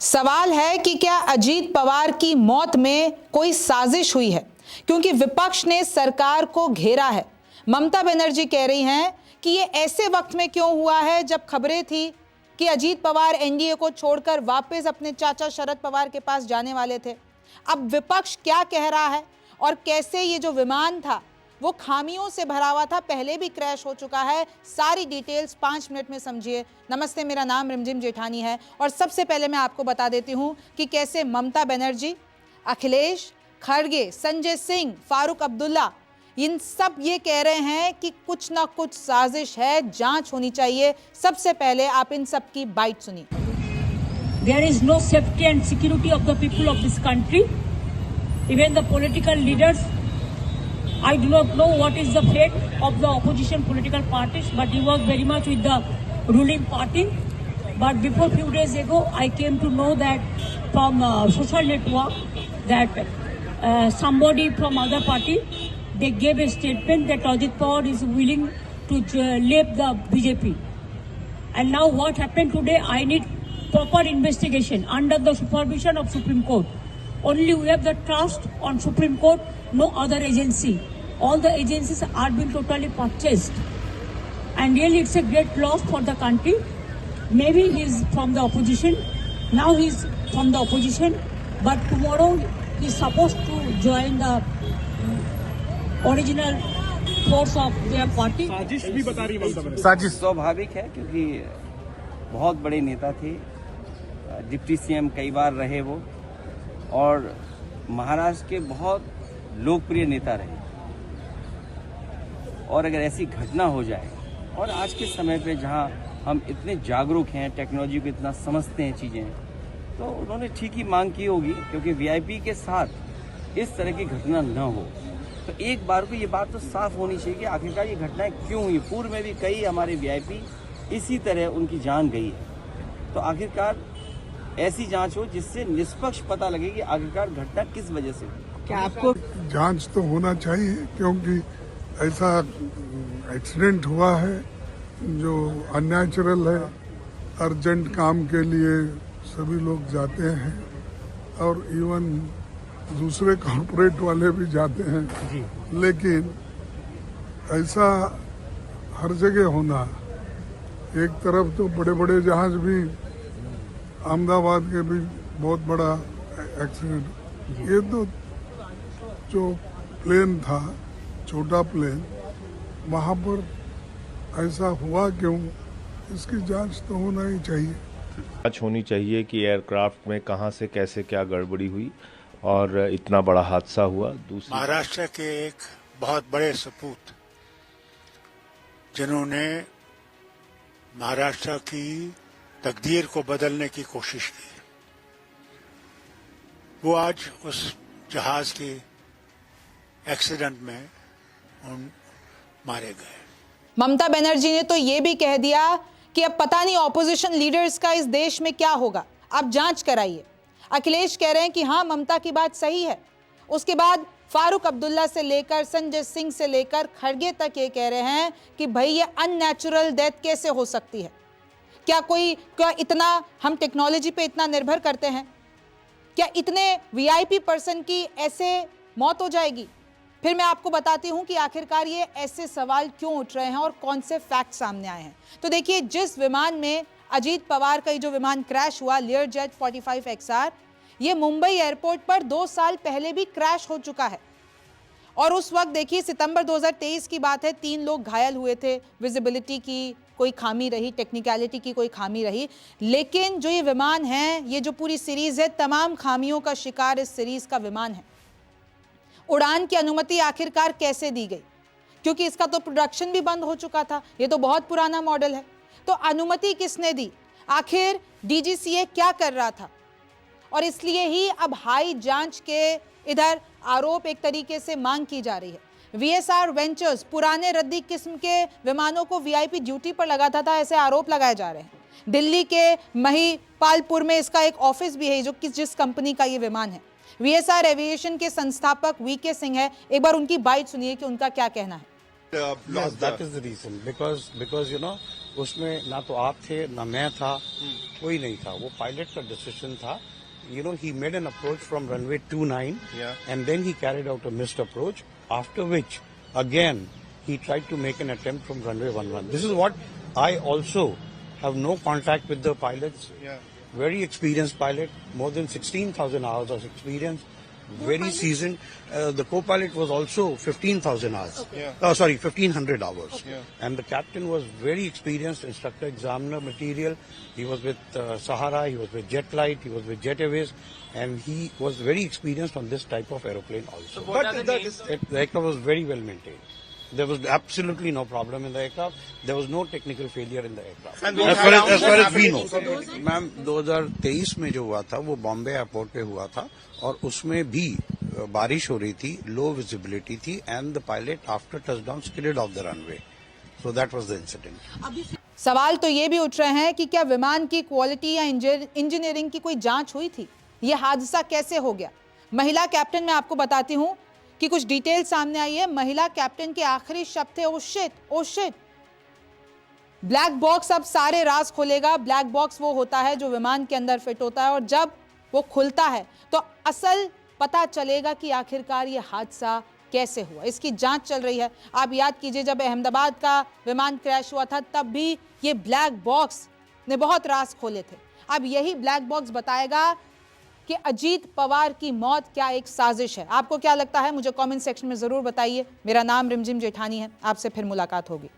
सवाल है कि क्या अजीत पवार की मौत में कोई साजिश हुई है, क्योंकि विपक्ष ने सरकार को घेरा है। ममता बनर्जी कह रही हैं कि ये ऐसे वक्त में क्यों हुआ है जब खबरें थी कि अजीत पवार एनडीए को छोड़कर वापस अपने चाचा शरद पवार के पास जाने वाले थे। अब विपक्ष क्या कह रहा है और कैसे ये जो विमान था वो खामियों से भरा हुआ था, पहले भी क्रैश हो चुका है, सारी डिटेल्स 5 मिनट में समझिए। नमस्ते, मेरा नाम रिमझिम जेठानी है और सबसे पहले मैं आपको बता देती हूं कि कैसे ममता बनर्जी, अखिलेश खड़गे, संजय सिंह, फारूक अब्दुल्ला, इन सब ये कह रहे हैं कि कुछ ना कुछ साजिश है, जांच होनी चाहिए। सबसे पहले आप इन सब की बाइट सुनिए। There is no safety and security of the people of this country. Even the political leaders, I do not know what is the fate of the opposition political parties, but he was very much with the ruling party. But before few days ago, I came to know that from social network that somebody from other party, they gave a statement that Ajit Pawar is willing to leave the BJP. And now what happened today, I need proper investigation under the supervision of Supreme Court. Only we have the trust on Supreme Court, no other agency. All the agencies are being totally purchased. And really it's a great loss for the country. Maybe he's from the opposition. Now he's from the opposition. But tomorrow he's supposed to join the original force of their party. साजिश भी बता रही है। साजिश स्वाभाविक है क्योंकि बहुत बड़े नेता थे, डिप्टी सीएम कई बार रहे वो, और महाराष्ट्र के बहुत लोकप्रिय नेता रहे। और अगर ऐसी घटना हो जाए, और आज के समय पे जहां हम इतने जागरूक हैं, टेक्नोलॉजी को इतना समझते हैं चीजें, तो उन्होंने ठीक ही मांग की होगी, क्योंकि वीआईपी के साथ इस तरह की घटना न हो। तो एक बार को ये बात तो साफ होनी चाहिए कि आखिरकार ये घटनाएं क्यों हुई। पूर्व में भी कई हमारे वीआईपी इसी तरह उनकी जान गई है। तो आखिरकार ऐसी जांच हो जिससे निष्पक्ष पता लगे कि आखिरकार घटना किस वजह से हुई। क्या आपको जांच तो होना चाहिए, क्योंकि ऐसा एक्सीडेंट हुआ है जो अननेचुरल है। अर्जेंट काम के लिए सभी लोग जाते हैं और इवन दूसरे कॉर्पोरेट वाले भी जाते हैं जी। लेकिन ऐसा हर जगह होना, एक तरफ तो बड़े बड़े जहाज भी, अहमदाबाद के भी बहुत बड़ा एक्सीडेंट, ये तो जो प्लेन था, छोटा प्लेन, वहाँ पर ऐसा हुआ क्यों, इसकी जांच तो होना ही चाहिए। जांच होनी चाहिए कि एयरक्राफ्ट में कहां से कैसे क्या गड़बड़ी हुई और इतना बड़ा हादसा हुआ। दूसरी, महाराष्ट्र के एक बहुत बड़े सपूत जिन्होंने महाराष्ट्र की तकदीर को बदलने की कोशिश की, वो आज उस जहाज के एक्सीडेंट में मारे गए। ममता बनर्जी ने तो ये भी कह दिया कि अब पता नहीं ऑपोजिशन लीडर्स का इस देश में क्या होगा, आप जांच कराइए। अखिलेश कह रहे हैं कि हाँ, ममता की बात सही है। उसके बाद फारूक अब्दुल्ला से लेकर संजय सिंह से लेकर खड़गे तक ये कह रहे हैं कि भाई ये अननेचुरल डेथ कैसे हो सकती है। क्या इतना हम टेक्नोलॉजी पे इतना निर्भर करते हैं? क्या इतने वीआईपी पर्सन की ऐसे मौत हो जाएगी? फिर मैं आपको बताती हूं कि आखिरकार ये ऐसे सवाल क्यों उठ रहे हैं और कौन से फैक्ट सामने आए हैं। तो देखिए, जिस विमान में अजीत पवार का जो विमान क्रैश हुआ, लेयरजेट 45 XR, ये मुंबई एयरपोर्ट पर 2 साल पहले भी क्रैश हो चुका है। और उस वक्त देखिए, सितंबर 2023 की बात है, 3 लोग घायल हुए थे। विजिबिलिटी की कोई खामी रही, टेक्निकलिटी की कोई खामी रही, लेकिन जो ये विमान है, ये जो पूरी सीरीज है, तमाम खामियों का शिकार इस सीरीज का विमान है। उड़ान की अनुमति आखिरकार कैसे दी गई? क्योंकि इसका तो प्रोडक्शन भी बंद हो चुका था, ये तो बहुत पुराना मॉडल है। तो अनुमति किसने दी? आखिर डीजीसीए क्या कर रहा था? और इसलिए ही अब हाई जांच के इधर आरोप एक तरीके से मांग की जा रही है। वीएसआर वेंचर्स पुराने रद्दी किस्म के विमानों को वीआईपी ड्यूटी पर लगाता था, ऐसे आरोप लगाए जा रहे हैं। दिल्ली के महिपालपुर में इसका एक ऑफिस भी है, जो कि जिस कंपनी का ये विमान है। वीएसआर एविएशन के संस्थापक वीके सिंह है, एक बार उनकी बाइट सुनिए कि उनका क्या कहना है। Yes, that is the reason. Because you know, उसमें ना तो आप थे ना मैं था, कोई नहीं था. वो पायलट का डिसीजन था. You know, he made an approach from runway 29, and then he carried out a missed approach. After which, again, he tried to make an attempt from runway 11. This is what I also have no contact with the pilots. Very experienced pilot, more than 16,000 hours of experience. Very seasoned. The co-pilot was also 15,000 hours. 1,500 hours. And the captain was very experienced, instructor, examiner material. He was with Sahara, he was with Jetlight, he was with Jet Airways, and he was very experienced on this type of aeroplane also. So but the aircraft was very well maintained. There was absolutely no problem in the aircraft. There was no technical failure in the aircraft. And as far as we know. Ma'am 2023 में जो हुआ था वो Bombay airport पे हुआ था और उसमें भी बारिश हो रही थी, लो विजिबिलिटी थी and the pilot after touchdown skidded off the runway. So that was the incident. सवाल तो ये भी उठ रहे हैं कि क्या विमान की क्वालिटी या इंजीनियरिंग की कोई जांच हुई थी? ये हादसा कैसे हो गया? महिला कैप्टन मैं आपको बताती हूं कि कुछ डिटेल सामने आई है. महिला कैप्टन के आखिरी शब्द थे, ओ शिट. ब्लैक बॉक्स अब सारे राज खोलेगा. ब्लैक बॉक्स वो होता है जो विमान के अंदर फिट होता है और जब वो खुलता है तो असल पता चलेगा कि आखिरकार ये हादसा कैसे हुआ. इसकी जांच चल रही है. आप याद कीजिए जब अहमदाबाद का विमान क्रैश हुआ था तब भी ये ब्लैक बॉक्स ने बहुत राज खोले थे. अब यही ब्लैक बॉक्स बताएगा कि अजीत पवार की मौत क्या एक साजिश है. आपको क्या लगता है मुझे कमेंट सेक्शन में जरूर बताइए. मेरा नाम रिमझिम जेठानी है. आपसे फिर मुलाकात होगी.